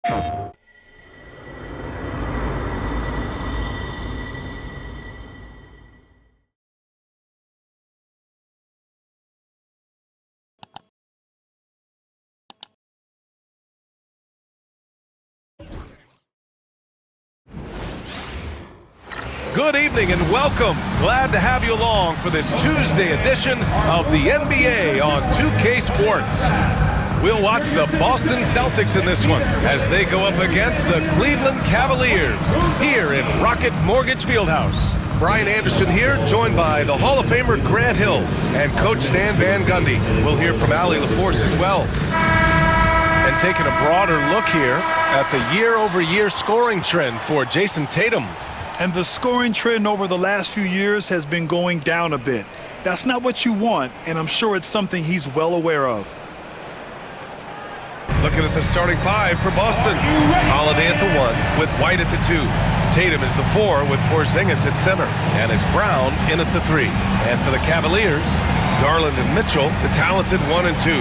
Good evening and welcome. Glad to have you along for this Tuesday edition of the NBA on 2K Sports. We'll watch the Boston Celtics in this one as they go up against the Cleveland Cavaliers here in Rocket Mortgage Fieldhouse. Brian Anderson here, joined by the Hall of Famer Grant Hill and Coach Stan Van Gundy. We'll hear from Allie LaForce as well. And taking a broader look here at the year-over-year scoring trend for Jason Tatum. And the scoring trend over the last few years has been going down a bit. That's not what you want, and I'm sure it's something he's well aware of. Looking at the starting five for Boston. Holiday at the 1 with White at the 2. Tatum is the 4 with Porzingis at center. And it's Brown in at the 3. And for the Cavaliers, Garland and Mitchell, the talented 1 and 2.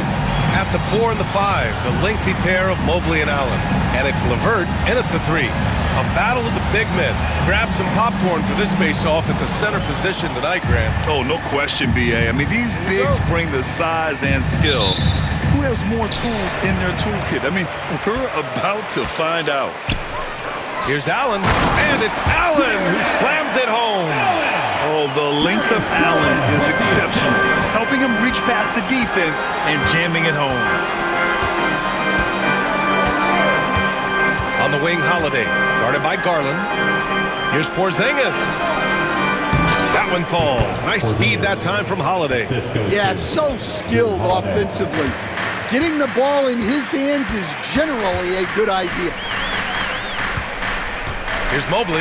At the 4 and the 5, the lengthy pair of Mobley and Allen. And it's LeVert in at the 3. A battle of the big men. Grab some popcorn for this face-off at the center position tonight, Grant. Oh, no question, B.A. I mean, these bigs bring the size and skill. Who has more tools in their toolkit? I mean, we're about to find out. Here's Allen, and it's Allen who slams it home. Oh, the length of Allen is exceptional, helping him reach past the defense and jamming it home. On the wing, Holiday, guarded by Garland. Here's Porzingis. That one falls. Nice feed that time from Holiday. Yeah, so skilled offensively. Getting the ball in his hands is generally a good idea. Here's Mobley.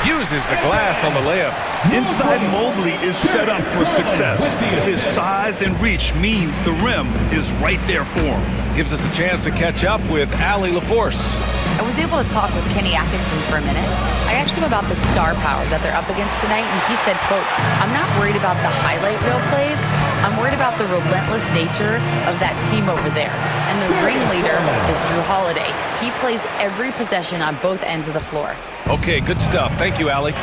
Uses the glass on the layup. Inside Mobley is set up for success. His size and reach means the rim is right there for him. Gives us a chance to catch up with Allie LaForce. I was able to talk with Kenny Atkinson for a minute. I asked him about the star power that they're up against tonight, and he said, quote, "I'm not worried about the highlight reel plays. I'm worried about the relentless nature of that team over there. And the ringleader is Drew Holiday. He plays every possession on both ends of the floor." Okay, good stuff. Thank you, Allie.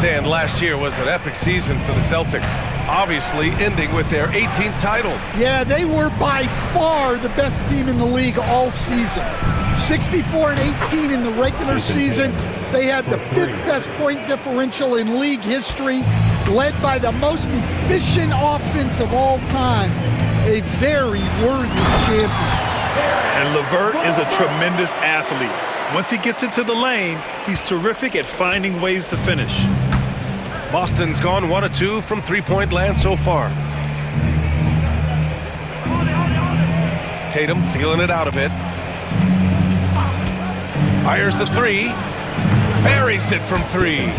Stan, last year was an epic season for the Celtics, obviously ending with their 18th title. Yeah, they were by far the best team in the league all season. 64-18 in the regular season. They had the 5th best point differential in league history, led by the most efficient offense of all time. A very worthy champion. And LeVert is a tremendous athlete. Once he gets into the lane, he's terrific at finding ways to finish. Boston's gone 1 of 2 from three-point land so far. Tatum feeling it out a bit. Fires the 3. Buries it from 3.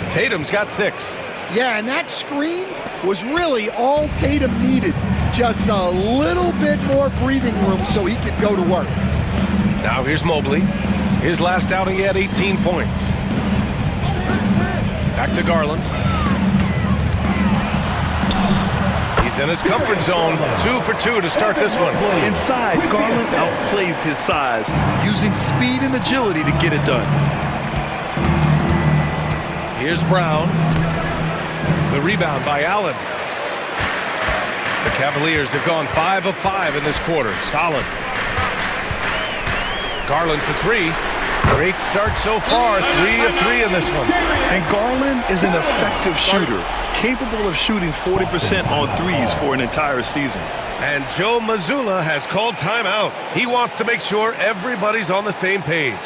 Tatum's got 6. Yeah, and that screen was really all Tatum needed. Just a little bit more breathing room so he could go to work. Now here's Mobley. His last outing, he had 18 points. Back to Garland. He's in his comfort zone. 2 for 2 to start this one. Inside, Garland outplays his size, using speed and agility to get it done. Here's Brown. The rebound by Allen. The Cavaliers have gone 5 of 5 in this quarter. Solid. Garland for 3. Great start so far. 3 of 3 in this one. And Garland is an effective shooter, capable of shooting 40% on threes for an entire season. And Joe Mazzulla has called timeout. He wants to make sure everybody's on the same page.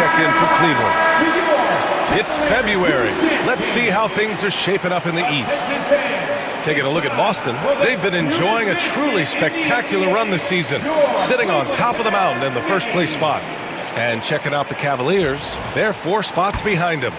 checked in for Cleveland. It's February. Let's see how things are shaping up in the East. Taking a look at Boston, they've been enjoying a truly spectacular run this season, sitting on top of the mountain in the first-place spot. And checking out the Cavaliers, they're 4 spots behind them.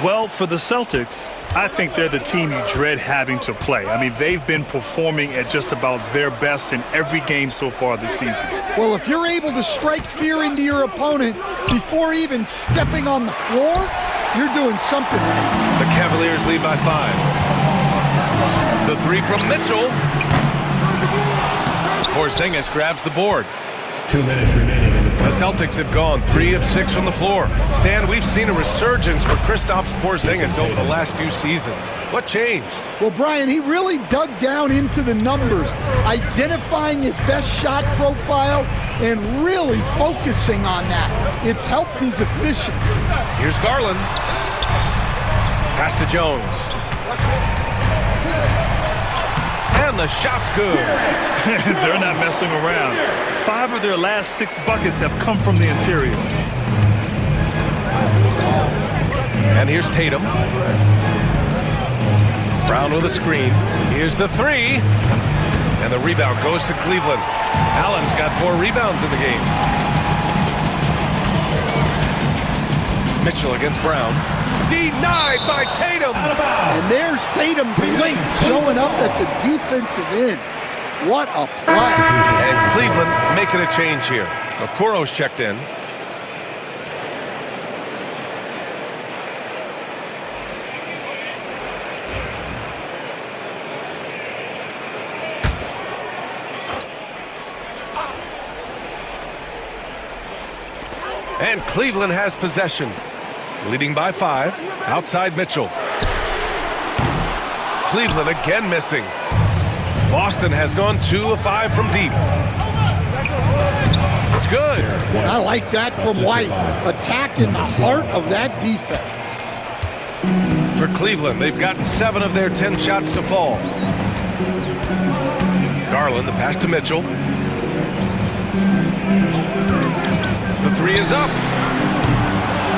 Well, for the Celtics, I think they're the team you dread having to play. I mean, they've been performing at just about their best in every game so far this season. Well, if you're able to strike fear into your opponent before even stepping on the floor, you're doing something right. The Cavaliers lead by 5. The 3 from Mitchell. Porzingis grabs the board. 2 minutes remaining. The Celtics have gone 3 of 6 from the floor. Stan, we've seen a resurgence for Kristaps Porzingis over the last few seasons. What changed? Well, Brian, he really dug down into the numbers, identifying his best shot profile and really focusing on that. It's helped his efficiency. Here's Garland. Pass to Jones. And the shot's good. They're not messing around. 5 of their last 6 buckets have come from the interior. And here's Tatum. Brown with a screen. Here's the 3. And the rebound goes to Cleveland. Allen's got 4 rebounds in the game. Mitchell against Brown. Denied by Tatum. And there's Tatum's length showing up at the defensive end. What a play. And Cleveland making a change here. Okoro's checked in. And Cleveland has possession. Leading by 5. Outside Mitchell. Cleveland again missing. Boston has gone 2 of 5 from deep. It's good. I like that from White. Attack in the heart of that defense. For Cleveland, they've gotten 7 of their 10 shots to fall. Garland, the pass to Mitchell. The 3 is up.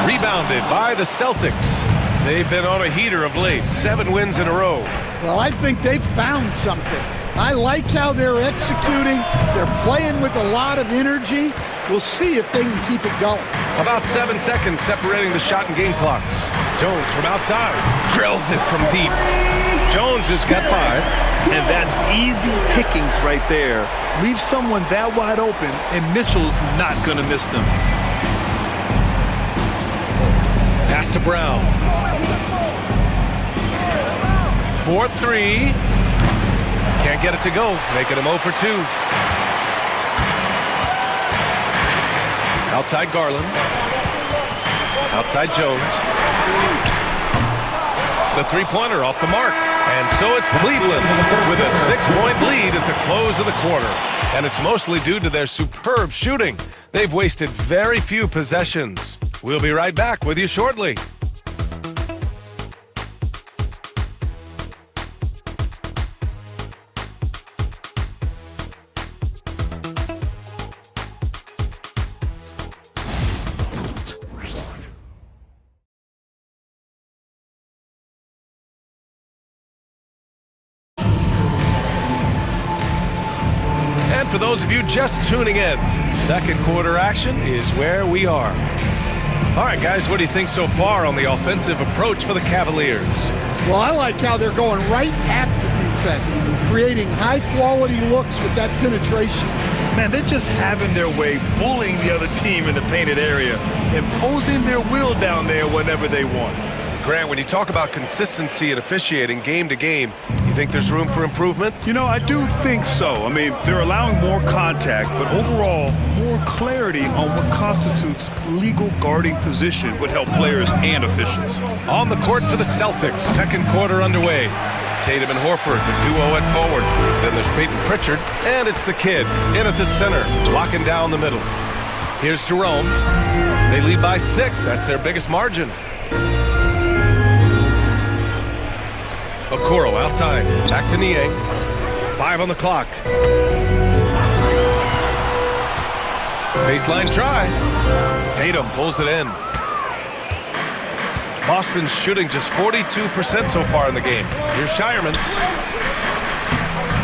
Rebounded by the Celtics. They've been on a heater of late. 7 wins in a row. Well, I think they've found something. I like how they're executing. They're playing with a lot of energy. We'll see if they can keep it going. About 7 seconds separating the shot and game clocks. Jones from outside. Drills it from deep. Jones has got 5. And that's easy pickings right there. Leave someone that wide open, and Mitchell's not going to miss them. Pass to Brown. 4-3. Can't get it to go, making him 0 for 2. Outside Garland. Outside Jones. The 3-pointer off the mark. And so it's Cleveland with a 6-point lead at the close of the quarter. And it's mostly due to their superb shooting. They've wasted very few possessions. We'll be right back with you shortly. For those of you just tuning in, second quarter action is where we are. All right, guys, what do you think so far on the offensive approach for the Cavaliers? Well, I like how they're going right at the defense, creating high-quality looks with that penetration. Man, they're just having their way, bullying the other team in the painted area, imposing their will down there whenever they want. Grant, when you talk about consistency and officiating game to game, you think there's room for improvement? You know, I do think so. I mean, they're allowing more contact, but overall, more clarity on what constitutes legal guarding position would help players and officials. On the court for the Celtics, second quarter underway. Tatum and Horford, the duo at forward. Then there's Peyton Pritchard, and it's the kid in at the center, locking down the middle. Here's Jerome. They lead by 6. That's their biggest margin. Okoro outside. Back to Niang. 5 on the clock. Baseline try. Tatum pulls it in. Boston's shooting just 42% so far in the game. Here's Shireman.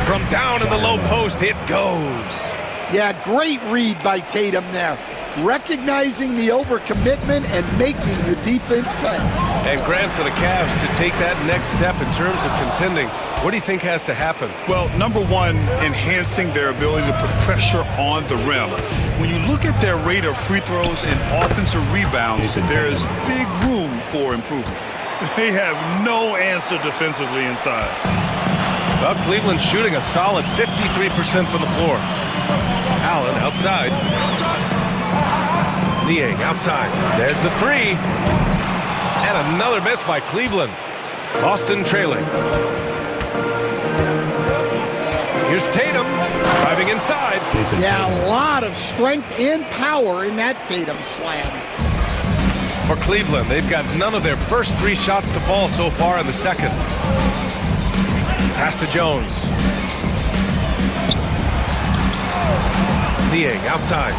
From down in the low post, it goes. Yeah, great read by Tatum there. Recognizing the overcommitment and making the defense pay. And Grant, for the Cavs to take that next step in terms of contending, what do you think has to happen? Well, number one, enhancing their ability to put pressure on the rim. When you look at their rate of free throws and offensive rebounds, there is big room for improvement. They have no answer defensively inside. Well, Cleveland's shooting a solid 53% from the floor. Allen outside. Niang outside. There's the three. And another miss by Cleveland. Boston trailing. Here's Tatum driving inside. Yeah, a lot of strength and power in that Tatum slam. For Cleveland, they've got none of their first three shots to fall so far in the second. Pass to Jones. Niang outside.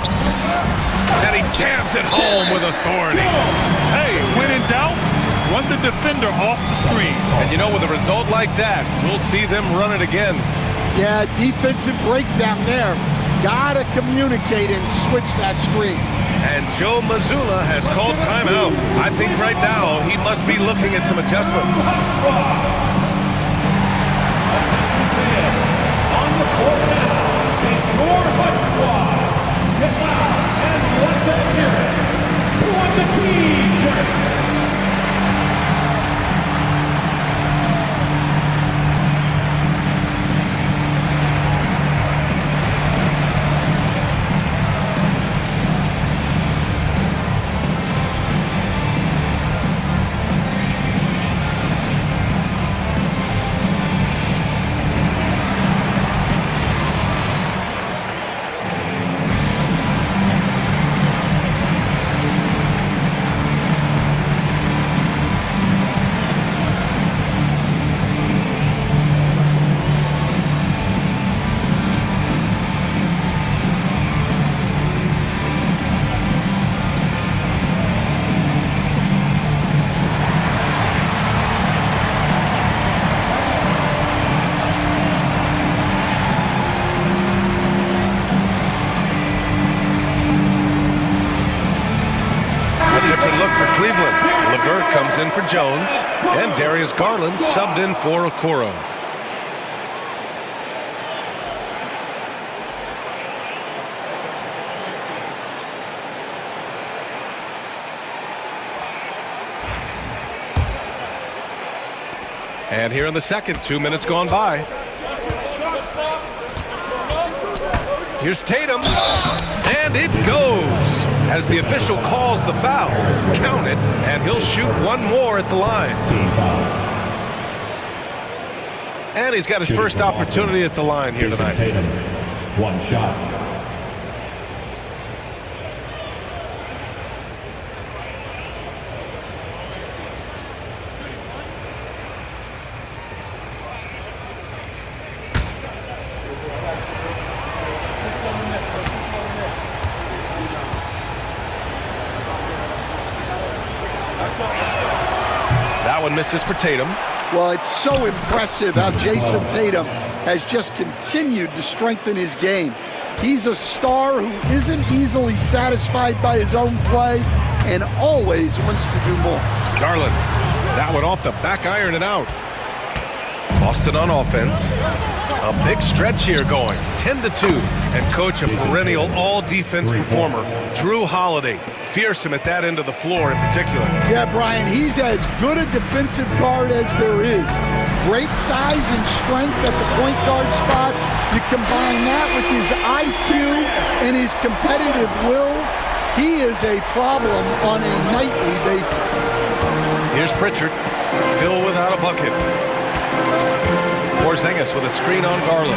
And he jams it home with authority. Hey, when in doubt, run the defender off the screen. And you know, with a result like that, we'll see them run it again. Yeah, defensive breakdown there. Gotta communicate and switch that screen. And Joe Mazzulla has called timeout. I think right now he must be looking at some adjustments. On the court now, it's your White Squad. Get loud and let them hear it. Who wants a T-shirt? In for Jones, and Darius Garland subbed in for Okoro. And here in the second, 2 minutes gone by. Here's Tatum, and it goes. As the official calls the foul, count it, and he'll shoot one more at the line. And he's got his first opportunity at the line here tonight. Tatum, one shot. That one misses for Tatum. Well, it's so impressive how Jason Tatum has just continued to strengthen his game. He's a star who isn't easily satisfied by his own play and always wants to do more. Garland, that one off the back iron and out. Boston on offense. A big stretch here going, 10-2. And coach, a perennial all-defense performer, Drew Holiday. Fearsome at that end of the floor in particular. Yeah, Brian, he's as good a defensive guard as there is. Great size and strength at the point guard spot. You combine that with his IQ and his competitive will, he is a problem on a nightly basis. Here's Pritchard, still without a bucket. Porzingis with a screen on Garland.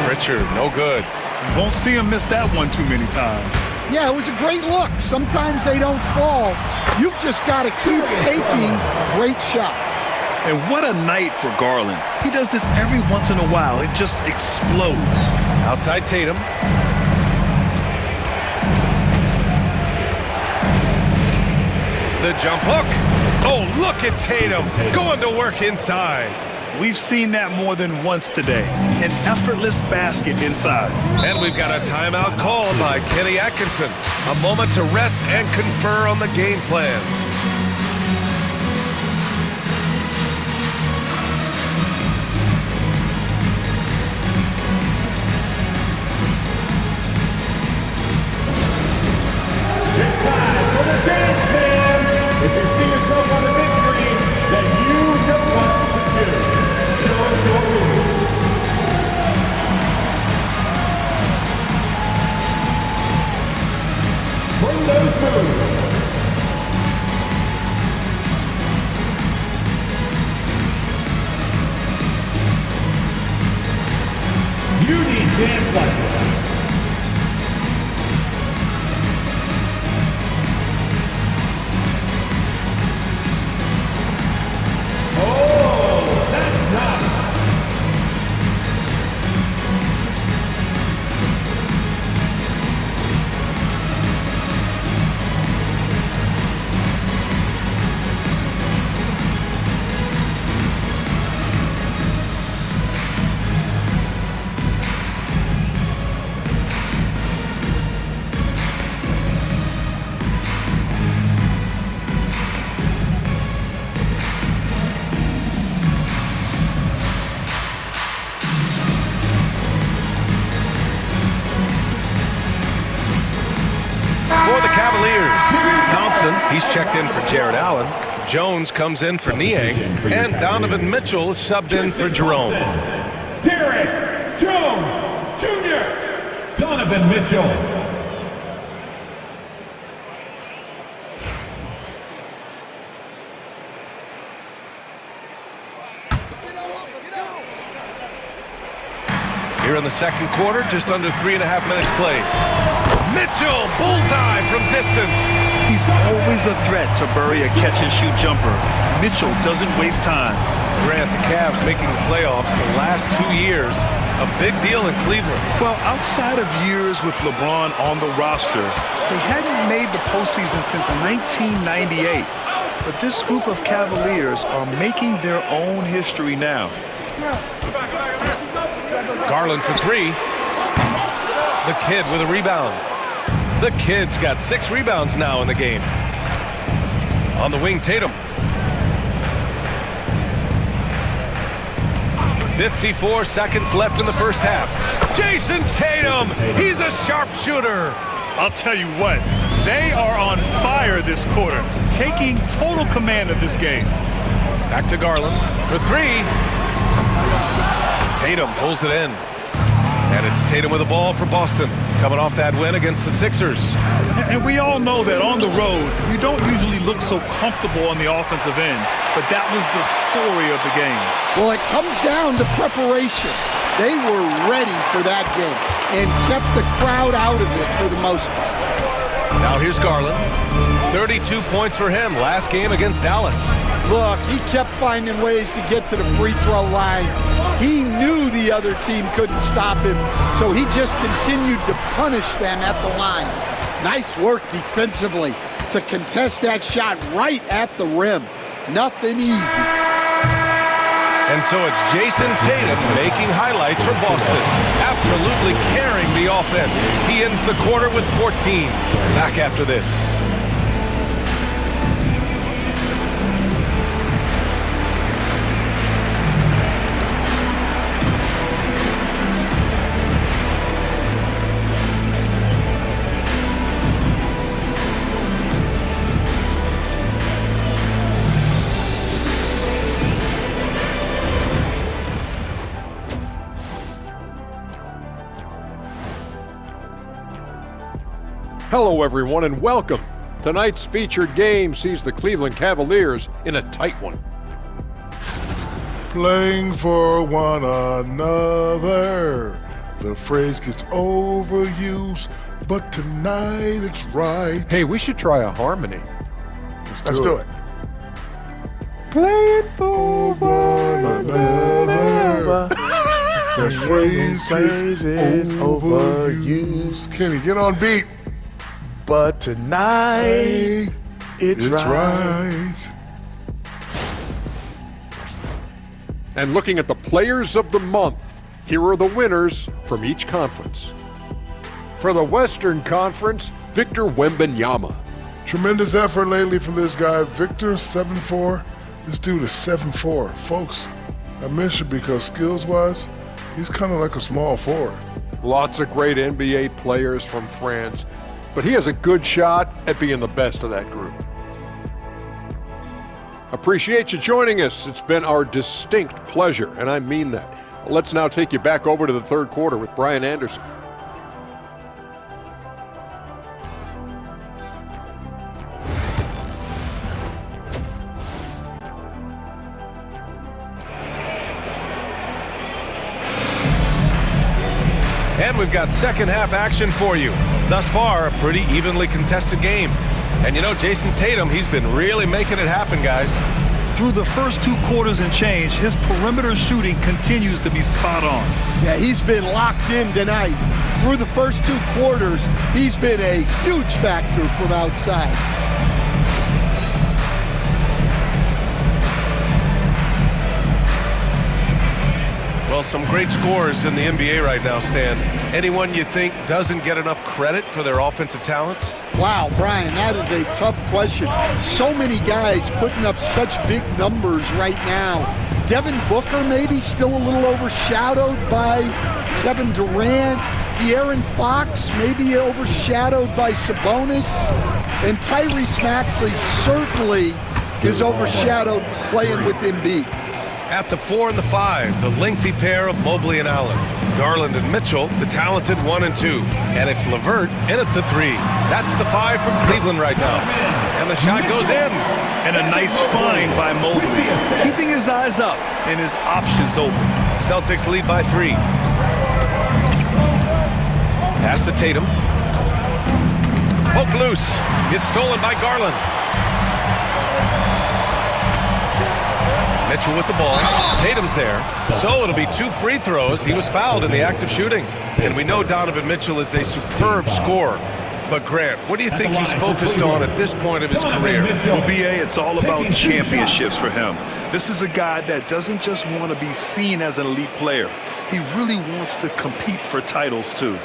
Pritchard, no good. You won't see him miss that one too many times. Yeah, it was a great look. Sometimes they don't fall. You've just got to keep taking great shots. And what a night for Garland. He does this every once in a while. It just explodes. Outside Tatum. The jump hook. Oh, look at Tatum going to work inside. We've seen that more than once today. An effortless basket inside. And we've got a timeout called by Kenny Atkinson. A moment to rest and confer on the game plan. It's time for the dance, man. If you see yourself on the big screen, then you know what to do. Show us your moves. Bring those moves. You need dance lessons. Oh, that's nice. For the Cavaliers, Thompson, he's checked in for Jared Allen. Jones comes in for Niang. And Donovan Mitchell is subbed in for Jerome. Derek Jones Jr. Donovan Mitchell. Here in the second quarter, just under 3.5 minutes played. Mitchell, bullseye from distance. He's always a threat to bury a catch-and-shoot jumper. Mitchell doesn't waste time. Grant, the Cavs making the playoffs the last 2 years. A big deal in Cleveland. Well, outside of years with LeBron on the roster, they hadn't made the postseason since 1998. But this group of Cavaliers are making their own history now. Garland for three. The Kid with a rebound. The Kid's got 6 rebounds now in the game. On the wing, Tatum. 54 seconds left in the first half. Jason Tatum, he's a sharpshooter. I'll tell you what, they are on fire this quarter, taking total command of this game. Back to Garland for 3. Tatum pulls it in. And it's Tatum with the ball for Boston, coming off that win against the Sixers. And we all know that on the road, you don't usually look so comfortable on the offensive end, but that was the story of the game. Well, it comes down to preparation. They were ready for that game and kept the crowd out of it for the most part. Now here's Garland. 32 points for him last game against Dallas. Look, he kept finding ways to get to the free throw line. He knew the other team couldn't stop him, so he just continued to punish them at the line. Nice work defensively to contest that shot right at the rim. Nothing easy. And so it's Jason Tatum making highlights for Boston. Absolutely carrying the offense. He ends the quarter with 14. Back after this. Hello, everyone, and welcome. Tonight's featured game sees the Cleveland Cavaliers in a tight one. Playing for one another. The phrase gets overused, but tonight it's right. Hey, we should try a harmony. Let's do it. Playing for One another. The phrase gets overused. Kenny, get on beat. But tonight It's right. And looking at the players of the month, here are the winners from each conference. For the Western Conference, Victor Wembanyama. Tremendous effort lately from this guy, Victor, 7'4". This dude is 7'4". Folks, I mention because skills-wise, he's kind of like a small forward. Lots of great NBA players from France, but he has a good shot at being the best of that group. Appreciate you joining us. It's been our distinct pleasure, and I mean that. Let's now take you back over to the third quarter with Brian Anderson. And we've got second half action for you. Thus far, a pretty evenly contested game. And you know, Jason Tatum, he's been really making it happen, guys. Through the first 2 quarters and change, his perimeter shooting continues to be spot on. Yeah, he's been locked in tonight. Through the first 2 quarters, he's been a huge factor from outside. Well, some great scores in the NBA right now, Stan. Anyone you think doesn't get enough credit for their offensive talents? Wow, Brian, that is a tough question. So many guys putting up such big numbers right now. Devin Booker maybe still a little overshadowed by Kevin Durant. De'Aaron Fox maybe overshadowed by Sabonis. And Tyrese Maxey certainly is overshadowed playing with Embiid. At the 4 and the 5, the lengthy pair of Mobley and Allen. Garland and Mitchell, the talented 1 and 2. And it's LeVert in at the 3. That's the 5 from Cleveland right now. And the shot goes in. And a nice find by Mobley, keeping his eyes up and his options open. Celtics lead by 3. Pass to Tatum. Poke loose. It's stolen by Garland. Mitchell with the ball. Tatum's there. So it'll be 2 free throws. He was fouled in the act of shooting. And we know Donovan Mitchell is a superb scorer. But Grant, what do you think he's focused on at this point of his career? Well, BA, it's all about championships for him. This is a guy that doesn't just want to be seen as an elite player. He really wants to compete for titles, too.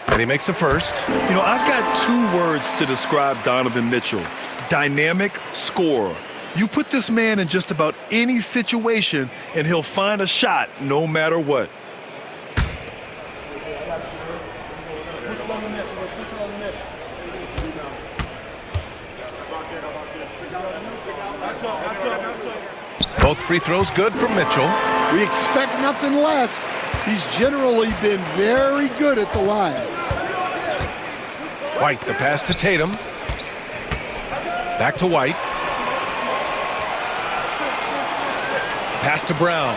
And he makes a first. You know, I've got 2 words to describe Donovan Mitchell. Dynamic scorer. You put this man in just about any situation, and he'll find a shot no matter what. Both free throws good from Mitchell. We expect nothing less. He's generally been very good at the line. White, the pass to Tatum. Back to White. Pass to Brown.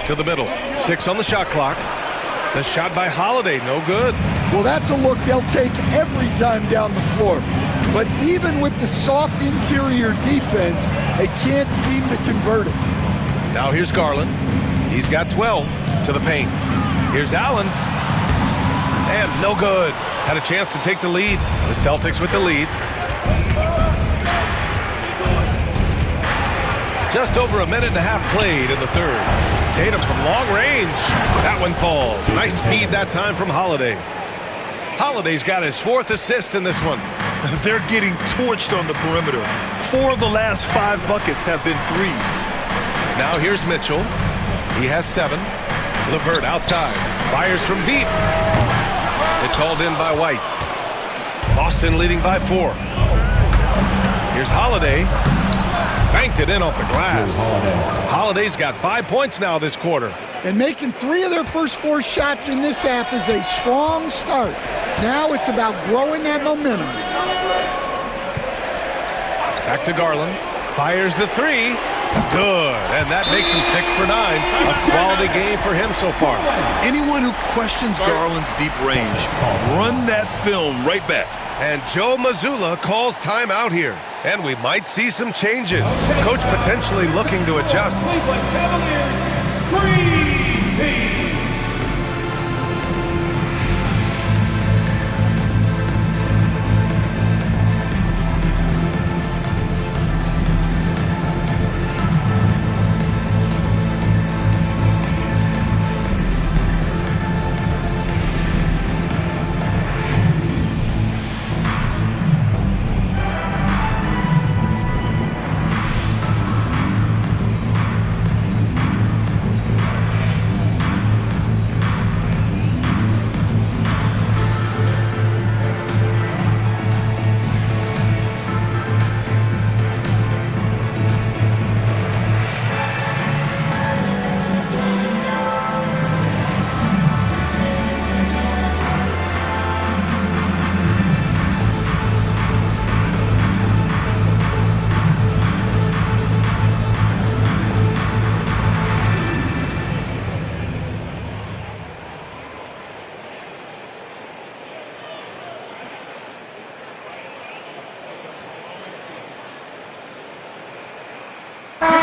To the middle. 6 on the shot clock. The shot by Holiday, no good. Well, that's a look they'll take every time down the floor. But even with the soft interior defense, they can't seem to convert it. Now here's Garland. He's got 12 to the paint. Here's Allen. And no good. Had a chance to take the lead. The Celtics with the lead. Just over a minute and a half played in the third. Tatum from long range. That one falls. Nice feed that time from Holiday. Holiday's got his 4th assist in this one. They're getting torched on the perimeter. 4 of the last 5 buckets have been threes. Now here's Mitchell. He has 7. LeVert outside. Fires from deep. It's hauled in by White. Boston leading by 4. Here's Holiday. Banked it in off the glass. Holiday's got 5 points now this quarter. And making 3 of their first 4 shots in this half is a strong start. Now it's about growing that momentum. Back to Garland. Fires the 3. Good, and that makes him 6 for 9. A quality game for him so far. Anyone who questions Garland's deep range, run that film right back. And Joe Mazzulla calls timeout here. And we might see some changes. Coach potentially looking to adjust. Cleveland Cavaliers, 3-team.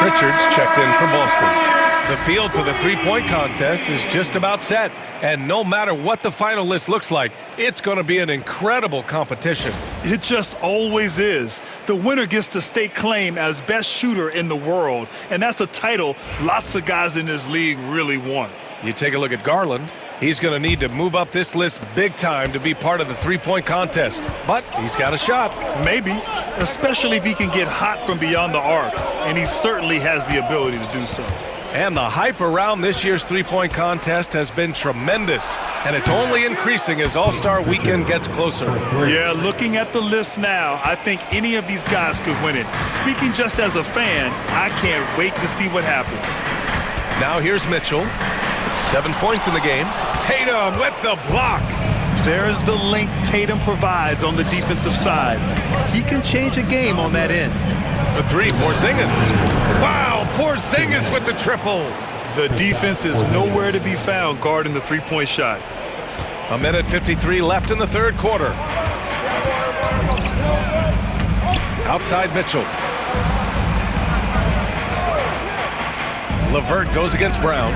Richards checked in for Boston. The field for the three-point contest is just about set. And no matter what the final list looks like, it's going to be an incredible competition. It just always is. The winner gets to stake claim as best shooter in the world. And that's a title lots of guys in this league really want. You take a look at Garland. He's going to need to move up this list big time to be part of the three-point contest. But he's got a shot. Maybe, especially if he can get hot from beyond the arc. And he certainly has the ability to do so. And the hype around this year's three-point contest has been tremendous. And it's only increasing as All-Star Weekend gets closer. Yeah, looking at the list now, I think any of these guys could win it. Speaking just as a fan, I can't wait to see what happens. Now here's Mitchell. 7 points in the game. Tatum with the block. There's the length Tatum provides on the defensive side. He can change a game on that end. For three, Porzingis. Wow, Porzingis with the triple. The defense is nowhere to be found guarding the three-point shot. 1:53 left in the third quarter. Outside Mitchell. LeVert goes against Brown.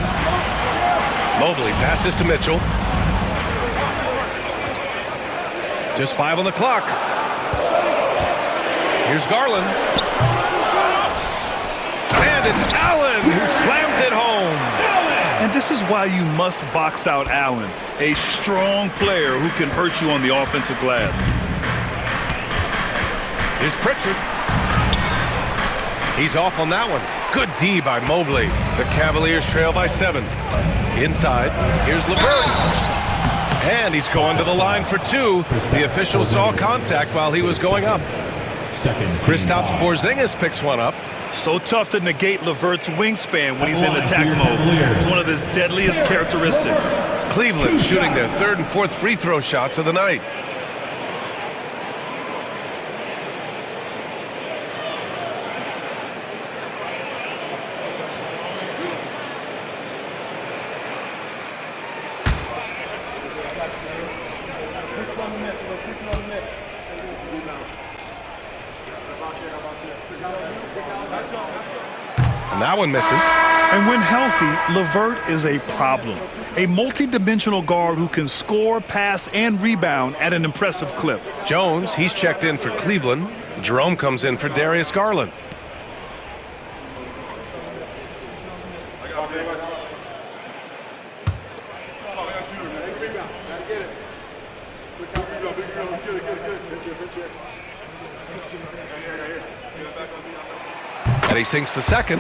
Mobley passes to Mitchell. Just 5 on the clock. Here's Garland. And it's Allen who slams it home. And this is why you must box out Allen, a strong player who can hurt you on the offensive glass. Here's Pritchard. He's off on that one. Good D by Mobley. The Cavaliers trail by 7. Inside, here's LeVert. And he's going to the line for 2. The official saw contact while he was going up. Kristaps Porzingis picks one up. So tough to negate LeVert's wingspan when he's in attack mode. It's one of his deadliest characteristics. Cleveland shooting their third and fourth free throw shots of the night. And that one misses. And when healthy, LeVert is a problem. A multi-dimensional guard who can score, pass, and rebound at an impressive clip. Jones, he's checked in for Cleveland. Jerome comes in for Darius Garland. And he sinks the second.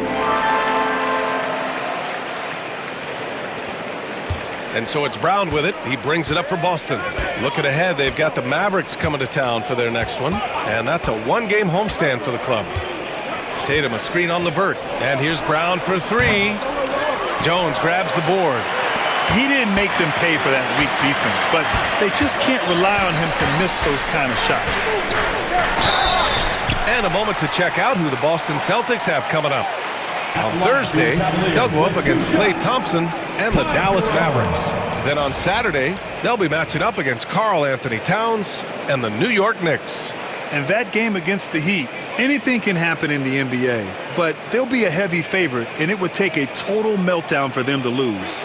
And so it's Brown with it. He brings it up for Boston. Looking ahead, they've got the Mavericks coming to town for their next one. And that's a one-game homestand for the club. Tatum, a screen on LeVert. And here's Brown for 3. Jones grabs the board. He didn't make them pay for that weak defense, but they just can't rely on him to miss those kind of shots. And a moment to check out who the Boston Celtics have coming up. On Thursday, they'll go up against Klay Thompson and the Dallas Mavericks. Then on Saturday, they'll be matching up against Karl Anthony Towns and the New York Knicks. And that game against the Heat, anything can happen in the NBA, but they'll be a heavy favorite, and it would take a total meltdown for them to lose.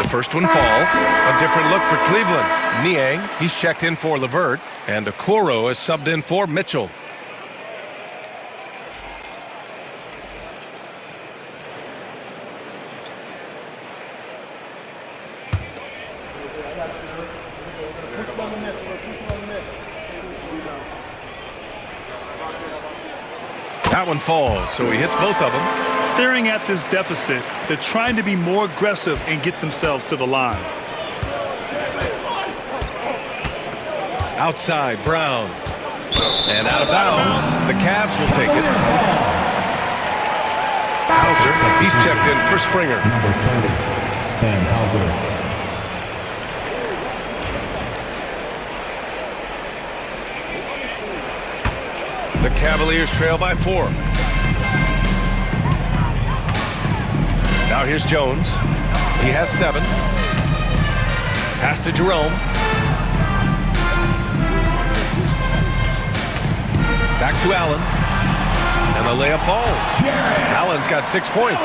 First one falls. A different look for Cleveland. Niang, he's checked in for LeVert, and Okoro is subbed in for Mitchell. That one falls, so he hits both of them. Staring at this deficit, they're trying to be more aggressive and get themselves to the line. Outside, Brown. And out of bounds, the Cavs will take it. Hauser, he's checked in for Springer. Number 30, Sam Hauser. The Cavaliers trail by 4. Now here's Jones. He has 7. Pass to Jerome. Back to Allen. And the layup falls. Allen's got 6 points.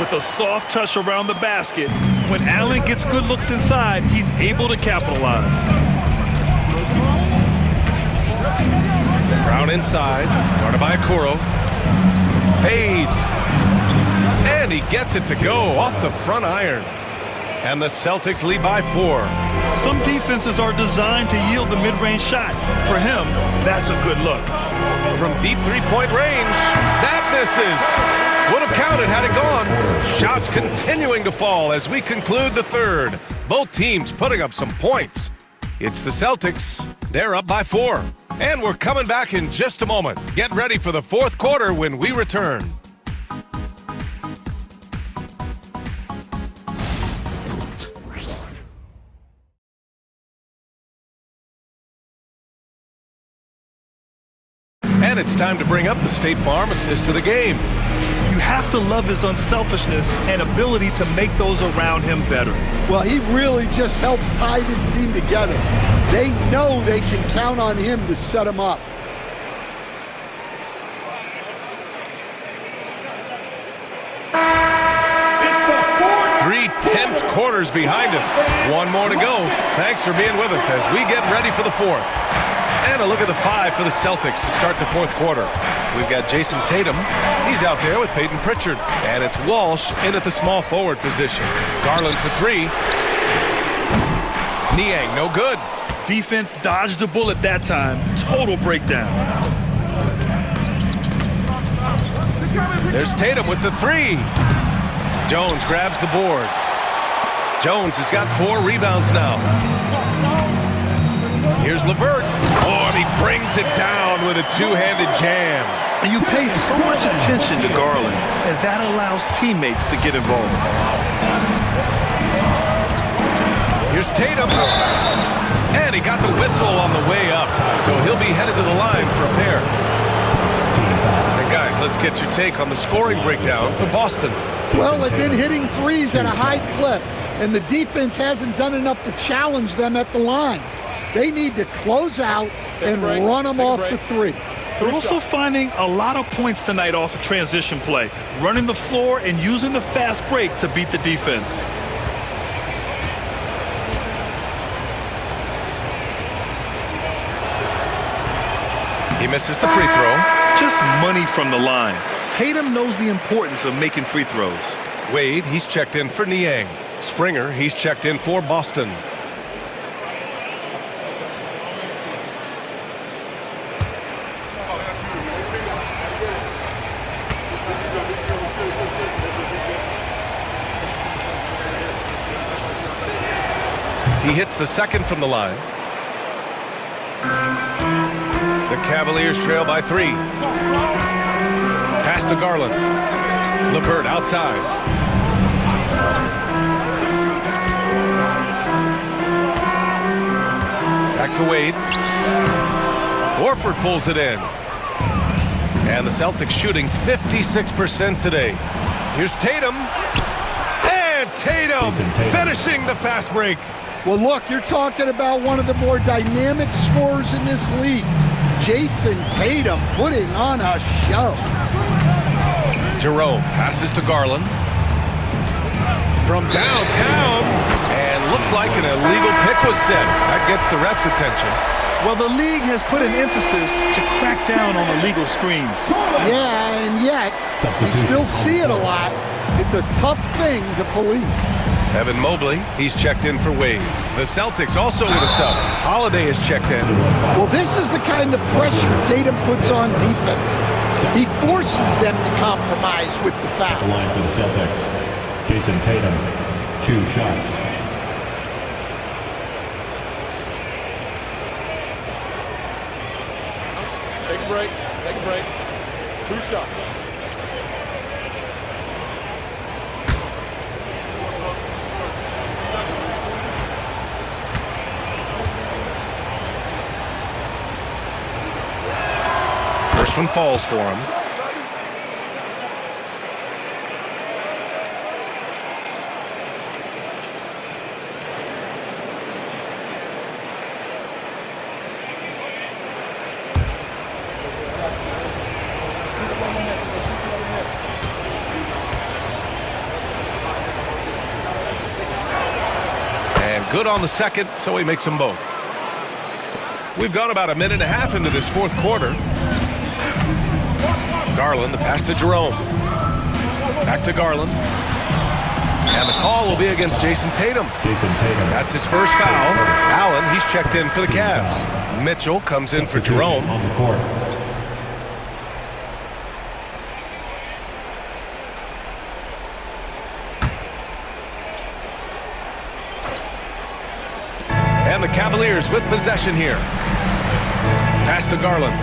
With a soft touch around the basket, when Allen gets good looks inside, he's able to capitalize. Brown inside, guarded by Okoro. Fades. And he gets it to go off the front iron. And the Celtics lead by 4. Some defenses are designed to yield the mid-range shot. For him, that's a good look. From deep three-point range, that misses. Would have counted had it gone. Shots continuing to fall as we conclude the third. Both teams putting up some points. It's the Celtics. They're up by 4. And we're coming back in just a moment. Get ready for the fourth quarter when we return. And it's time to bring up the State Farm assist to the game. You have to love his unselfishness and ability to make those around him better. Well, he really just helps tie this team together. They know they can count on him to set them up. Three tense quarters behind us. One more to go. Thanks for being with us as we get ready for the fourth. And a look at the 5 for the Celtics to start the fourth quarter. We've got Jason Tatum. He's out there with Peyton Pritchard. And it's Walsh in at the small forward position. Garland for 3. Niang, no good. Defense dodged a bullet that time. Total breakdown. There's Tatum with the 3. Jones grabs the board. Jones has got 4 rebounds now. Here's LeVert. Oh, and he brings it down with a two-handed jam. And you pay so much attention to Garland, and that allows teammates to get involved. Here's Tatum. And he got the whistle on the way up, so he'll be headed to the line for a pair. And guys, let's get your take on the scoring breakdown for Boston. Well, they've been hitting threes at a high clip, and the defense hasn't done enough to challenge them at the line. They need to close out and run them off the 3. They're also finding a lot of points tonight off of transition play, running the floor and using the fast break to beat the defense. He misses the free throw. Just money from the line. Tatum knows the importance of making free throws. Wade, he's checked in for Niang. Springer, he's checked in for Boston. He hits the second from the line. The Cavaliers trail by 3. Pass to Garland. LeVert outside. Back to Wade. Horford pulls it in. And the Celtics shooting 56% today. Here's Tatum. And Tatum finishing the fast break. Well, look, you're talking about one of the more dynamic scorers in this league. Jason Tatum putting on a show. Jerome passes to Garland. From downtown. And looks like an illegal pick was set. That gets the ref's attention. Well, the league has put an emphasis to crack down on illegal screens. Yeah, and yet, we still see it a lot. It's a tough thing to police. Evan Mobley, he's checked in for Wade. The Celtics also with a sub. Holiday is checked in. Well, this is the kind of pressure Tatum puts on defenses. He forces them to compromise with the foul. The line for the Celtics. Jason Tatum, 2 shots. Take a break. Take a break. 2 shots. First one falls for him. Good on the second, so he makes them both. We've gone about a minute and a half into this fourth quarter. Garland, the pass to Jerome. Back to Garland. And the call will be against Jason Tatum. That's his first foul. Allen, he's checked in for the Cavs. Mitchell comes in for Jerome. On the court. And the Cavaliers with possession here. Pass to Garland.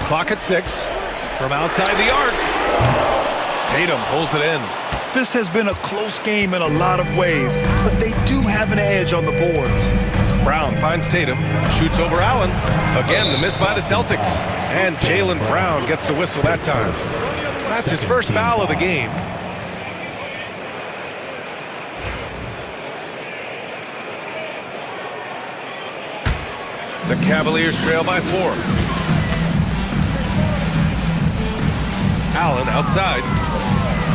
Clock at 6. From outside the arc. Tatum pulls it in. This has been a close game in a lot of ways, but they do have an edge on the boards. Brown finds Tatum. Shoots over Allen. Again, the miss by the Celtics. And Jaylen Brown gets the whistle that time. That's his first foul of the game. The Cavaliers trail by 4. Allen outside.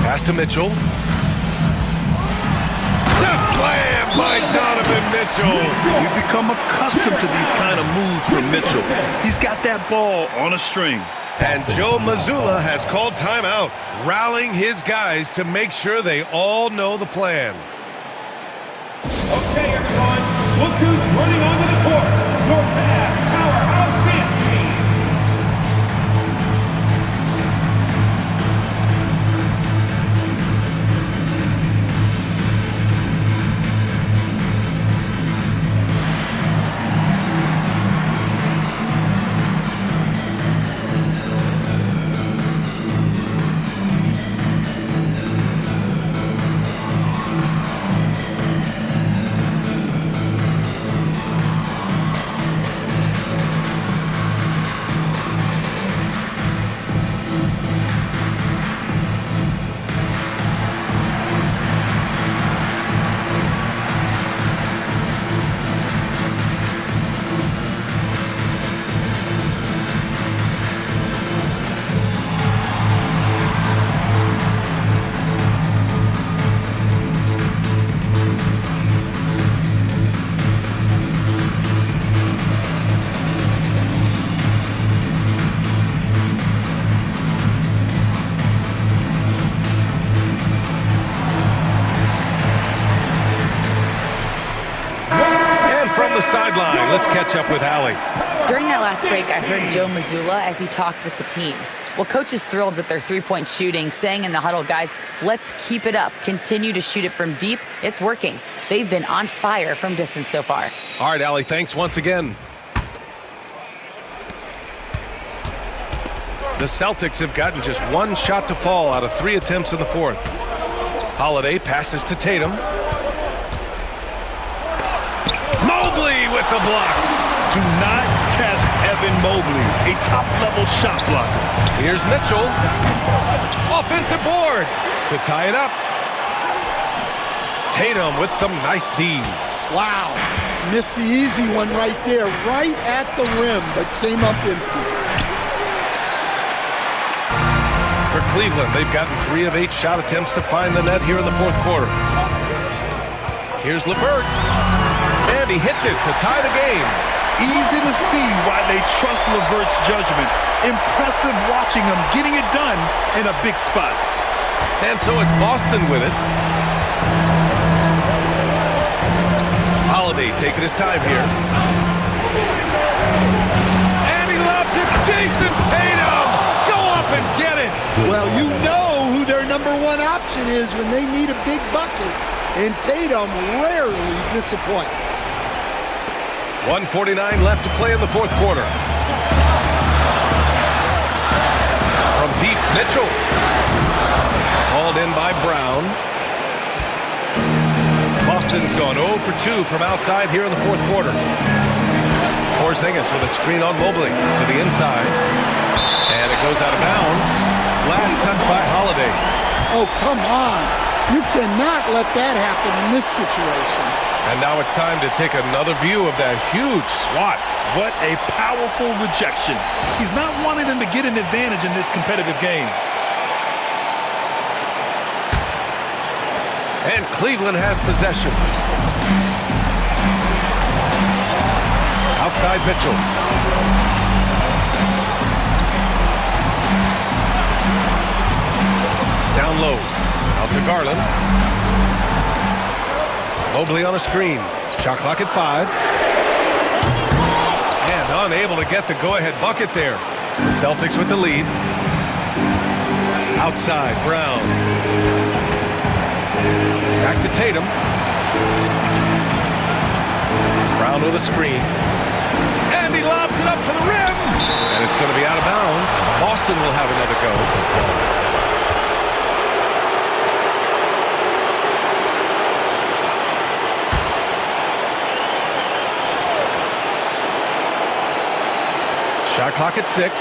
Pass to Mitchell. The slam by Donovan Mitchell. We've become accustomed to these kind of moves from Mitchell. He's got that ball on a string. And Joe Mazzulla has called timeout, rallying his guys to make sure they all know the plan. Okay, everyone. Look who's running onto the court. Your fast powerhouse dance team. Sideline. Let's catch up with Allie. During that last break, I heard Joe Mazzulla as he talked with the team. Well, coach is thrilled with their three-point shooting, saying in the huddle, guys, let's keep it up. Continue to shoot it from deep. It's working. They've been on fire from distance so far. All right, Allie, thanks once again. The Celtics have gotten just one shot to fall out of 3 attempts in the fourth. Holiday passes to Tatum. with the block. Do not test Evan Mobley, a top-level shot blocker. Here's Mitchell. Offensive board to tie it up. Tatum with some nice D. Wow. Missed the easy one right there, right at the rim, but came up empty. For Cleveland, they've gotten 3 of 8 shot attempts to find the net here in the fourth quarter. Here's LeVert. And he hits it to tie the game. Easy to see why they trust LeVert's judgment. Impressive watching him getting it done in a big spot. And so it's Boston with it. Holiday taking his time here. And he lobs it. Jason Tatum! Go up and get it! Well, you know who their #1 option is when they need a big bucket, and Tatum rarely disappoints. 1:49 left to play in the fourth quarter. From deep, Mitchell. Hauled in by Brown. Boston's gone 0 for 2 from outside here in the fourth quarter. Porzingis with a screen on Mobley to the inside. And it goes out of bounds. Last touch by Holiday. Oh, come on. You cannot let that happen in this situation. And now it's time to take another view of that huge swat. What a powerful rejection. He's not wanting them to get an advantage in this competitive game. And Cleveland has possession. Outside Mitchell. Down low. Out to Garland. Mobley on a screen. Shot clock at 5. And unable to get the go-ahead bucket there. The Celtics with the lead. Outside, Brown. Back to Tatum. Brown with a screen. And he lobs it up to the rim. And it's going to be out of bounds. Boston will have another go. Shot clock at 6.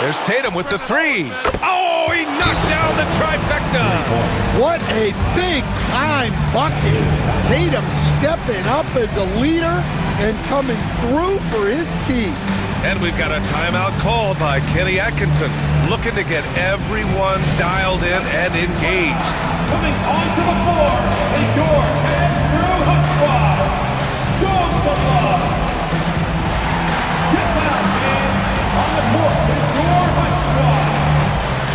There's Tatum with the 3. Oh, he knocked down the trifecta. What a big-time bucket. Tatum stepping up as a leader and coming through for his team. And we've got a timeout called by Kenny Atkinson, looking to get everyone dialed in and engaged. Coming onto the floor is your head through hot squad. Show some love. Get down, man. On the court is your hot squad.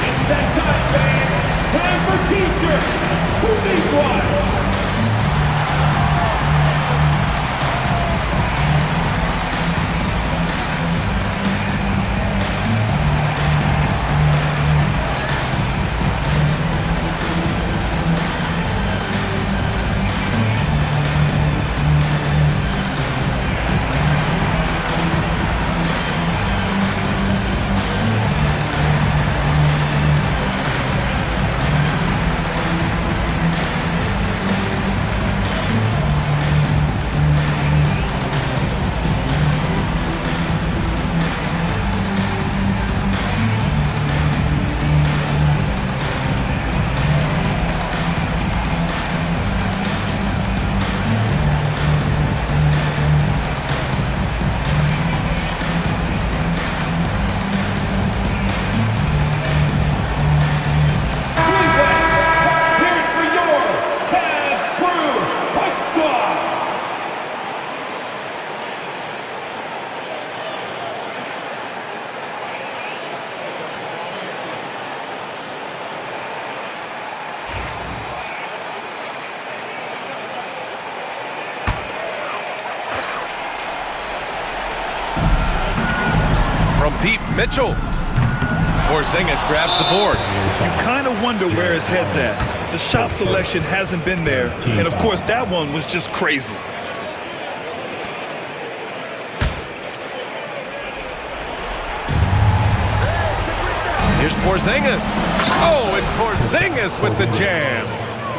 It's that time, man. Time for teachers. Who needs one? From deep, Mitchell. Porzingis grabs the board. You kind of wonder where his head's at. The shot selection hasn't been there. And, of course, that one was just crazy. Here's Porzingis. Oh, it's Porzingis with the jam.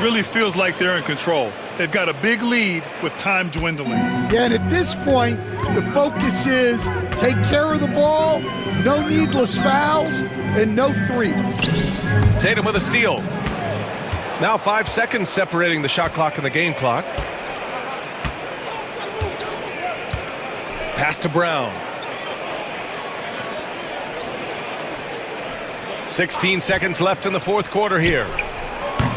Really feels like they're in control. They've got a big lead with time dwindling. Yeah, and at this point, the focus is take care of the ball, no needless fouls, and no threes. Tatum with a steal. Now 5 seconds separating the shot clock and the game clock. Pass to Brown. 16 seconds left in the fourth quarter here.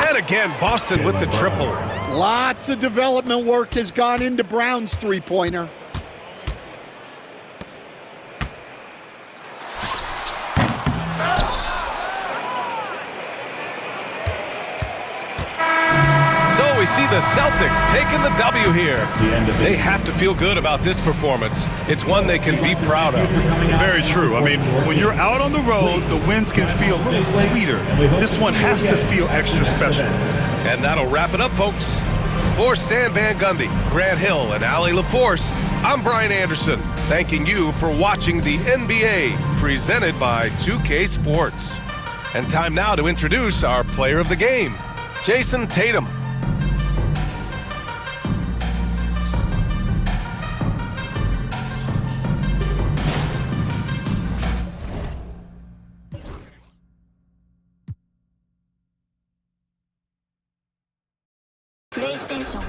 And again, Boston with the triple. Lots of development work has gone into Brown's three-pointer. So we see the Celtics taking the W here. They have to feel good about this performance. It's one they can be proud of. Very true. I mean, when you're out on the road, the wins can feel a little sweeter. This one has to feel extra special. And that'll wrap it up, folks. For Stan Van Gundy, Grant Hill, and Allie LaForce, I'm Brian Anderson, thanking you for watching the NBA presented by 2K Sports. And time now to introduce our player of the game, Jason Tatum. PlayStation